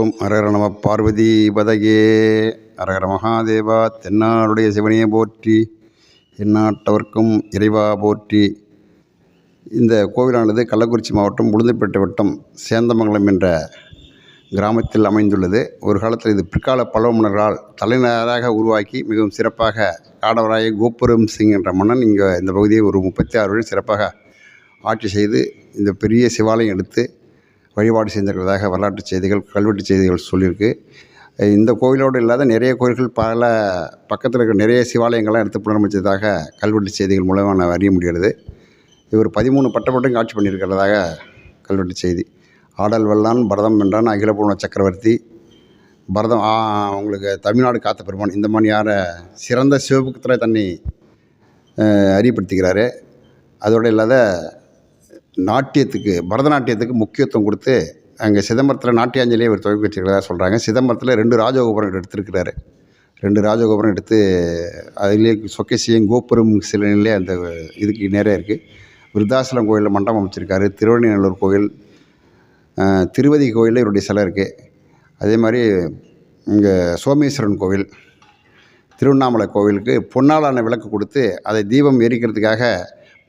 ஓம் ஹரஹர நம பார்வதி பதகே. ஹரஹர மகாதேவா. தென்னாடுடைய சிவனையை போற்றி, எந்நாட்டவர்க்கும் இறைவா போற்றி. இந்த கோவிலானது கள்ளக்குறிச்சி மாவட்டம் உளுந்தூர்பேட்டை வட்டம் சேந்தமங்கலம் என்ற கிராமத்தில் அமைந்துள்ளது. ஒரு காலத்தில் இது பிற்கால பல்லவ மன்னர்களால் தலைநகராக உருவாக்கி மிகவும் சிறப்பாக காடவராய கோபுரம் சிங் என்ற மன்னன் இங்கே இந்த பகுதியை ஒரு 36 வருடம் சிறப்பாக ஆட்சி செய்து இந்த பெரிய சிவாலயம் எடுத்து வழிபாடு செய்திருக்கிறதாக வரலாற்று செய்திகள், கல்வெட்டு செய்திகள் சொல்லியிருக்கு. இந்த கோவிலோடு இல்லாத நிறைய கோயில்கள், பல பக்கத்தில் இருக்கிற நிறைய சிவாலயங்கள்லாம் எடுத்து புனரமைச்சதாக கல்வெட்டு செய்திகள் மூலமாக நான் அறிய முடிகிறது. இவர் 13 பட்டப்பட்டம் ஆட்சி பண்ணியிருக்கிறதாக கல்வெட்டு செய்தி. ஆடல் வல்லான், பரதம் வென்றான், அகிலபூர்ண சக்கரவர்த்தி, பரதம் அவங்களுக்கு தமிழ்நாடு காத்த பெருமான், இந்த மாதிரியான சிறந்த சிவபக்தரை தன்னை அறியப்படுத்திக்கிறாரு. அதோடு இல்லாத நாட்டியத்துக்கு, பரதநாட்டியத்துக்கு முக்கியத்துவம் கொடுத்து அங்கே சிதம்பரத்தில் நாட்டியாஞ்சலியை இவர் துவக்கி வச்சிருக்கிறதா சொல்கிறாங்க. சிதம்பரத்தில் 2 ராஜகோபுரம் எடுத்திருக்கிறாரு. 2 ராஜகோபுரம் எடுத்து அதிலே சொக்கேசியம் கோபுரம் சில நிலையே அந்த இதுக்கு நேராக இருக்குது. விருத்தாசலம் கோயிலில் மண்டபம் அமைச்சிருக்காரு. திருவண்ணநல்லூர் கோயில், திருவதி கோயிலில் இவருடைய சிலை இருக்குது. அதே மாதிரி இங்கே சோமேஸ்வரன் கோவில், திருவண்ணாமலை கோவிலுக்கு பொன்னாலான விளக்கு கொடுத்து அதை தீபம் எரிக்கிறதுக்காக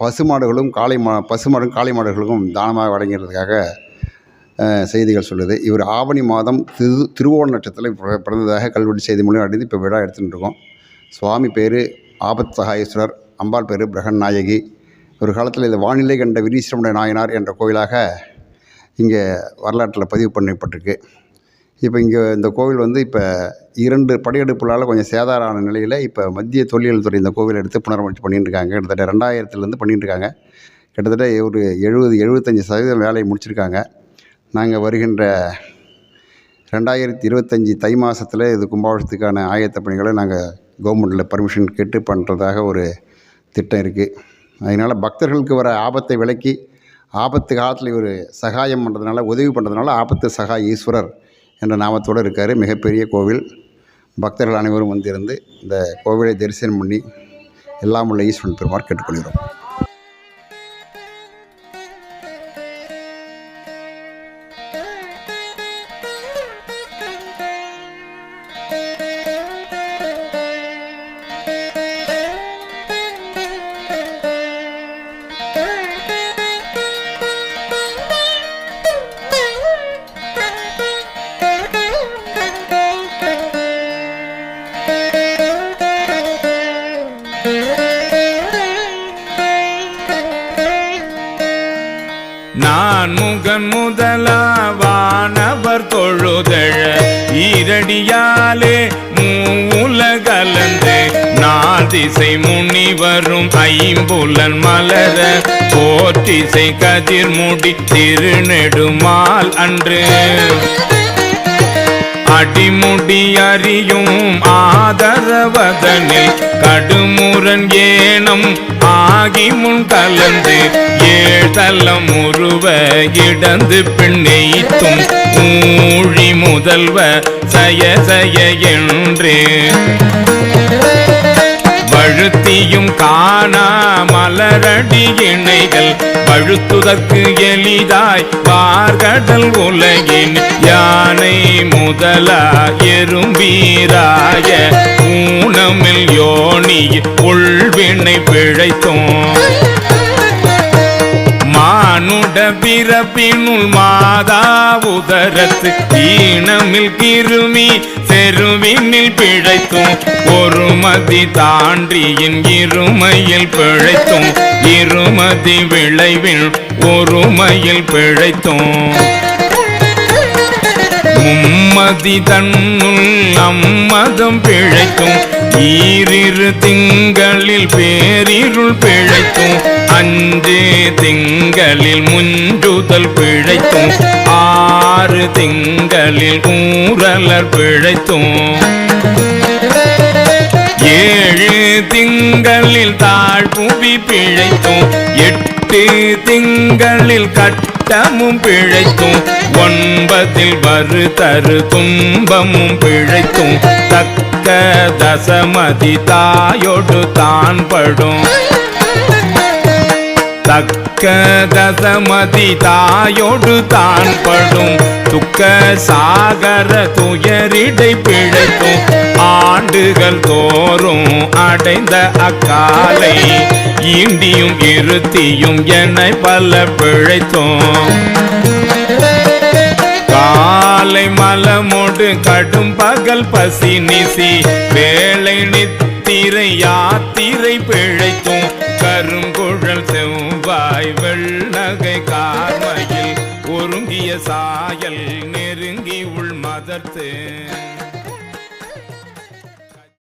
பசுமாடும் காளை மாடுகளுக்கும் தானமாக வழங்கிறதுக்காக செய்திகள் சொல்லுது. இவர் ஆவணி மாதம் திருவோண நட்சத்திரத்தில் பிறந்ததாக கல்வெட்டு செய்தி மூலம் அடைந்து இப்போ விழா எடுத்துகிட்டு இருக்கோம். சுவாமி பேர் ஆபத் சகாயேஸ்வரர், அம்பாள் பேர் பிரகன்நாயகி. ஒரு காலத்தில் இது வானிலை கண்ட விரீஸ்வரமுடைய நாயனார் என்ற கோவிலாக இங்கே வரலாற்றில் பதிவு பண்ணப்பட்டிருக்கு. இப்போ இங்கே இந்த கோவில் வந்து இப்போ 2 படையெடுப்புகளால் கொஞ்சம் சேதாரான நிலையில் இப்போ மத்திய தொல்லியல் துறை இந்த கோவிலை எடுத்து புனரமைச்சு பண்ணிட்டு இருக்காங்க. கிட்டத்தட்ட 2000 பண்ணிட்டு இருக்காங்க. கிட்டத்தட்ட ஒரு 70-75% வேலையை முடிச்சிருக்காங்க. நாங்கள் வருகின்ற 2025 தை மாதத்தில் இது கும்பாபிஷேகத்துக்கான ஆயத்த பணிகளை நாங்கள் கவர்மெண்ட்டில் பர்மிஷன் கேட்டு பண்ணுறதாக ஒரு திட்டம் இருக்குது. அதனால் பக்தர்களுக்கு வர ஆபத்தை விலக்கி, ஆபத்து காலத்தில் இவர் சகாயம் பண்ணுறதுனால, உதவி பண்ணுறதுனால ஆபத்து சகாய ஈஸ்வரர் என்ற நாமத்தோடு இருக்கார். மிகப்பெரிய கோவில். பக்தர்கள் அனைவரும் வந்திருந்து இந்த கோவிலை தரிசனம் பண்ணி எல்லாம் உள்ள ஈஸ்வரன் பெருமாள் கேட்டுக்கொள்கிறோம். நான் முகன் முதலாவானவர் தொழுதழ ஈரடியாலே மூலகலந்து நாதிசை முனிவரும் ஐம்புலன் மலர போற்றிசை கதிர்முடி திருநெடுமால் அன்று அடிமுடி அறியும் ஆதரவதனில் கடுமுரன் ஏனம் ஆகி முன் கலந்து ஏழ்தலம் உருவ இடந்து பின்னெய்த்தும் ஊழி முதல்வ சய சய என்று வழுத்தியும் காணா மலரடி இணைகள் பழுத்துதற்கு எளிதாய் பார்கடல் உலகின் யானை முதலா எறும்பீராய ஊனமில் யோனி உள்வினை பிழைத்தோம் மானுட பிறப்பினுள் மாதா உதரத்து ஈனமில் கிருமி செருவினில் பிழைத்தும் ஒரு மதி தாண்டியின் இருமையில் பிழைத்தும் இருமதி விளைவில் ஒருமையில் பிழைத்தும் மும்மதி தன்னுள் அம்மதம் பிழைத்தும் ஈரிரு திங்களில் பேரிருள் பிழைத்தும் 5 திங்களில் முஞ்சுதல் பிழைத்தும் 6 திங்களில் ஊரலர் பிழைத்தும் 7 திங்களில் தாழ்புவி பிழைத்தும் 8 திங்களில் கட்டமும் பிழைத்தும் 9 வரு தரு துன்பமும் பிழைத்தும் தக்க தசமதி தாயோடு தான் படும் தக்க தசமதி தாயோடு தான் படும் துக்க துக்க சாகர துயரிடை பிழைத்தும் ஆண்டுகள் தோறும் அடைந்த அக்காலை ஈண்டியும் இருத்தியும் என்னை பல பிழைத்தோம். காலை மலமோடு கடும் பகல் பசி நிசி வேலை நித்திரை யாத்திரை பிழைத்தும் கருங்குழல் செவ்வாய் வெள்ளகை கார்மையில் ஒருங்கிய சாயல் நெருங்கி உள் மதர்த்து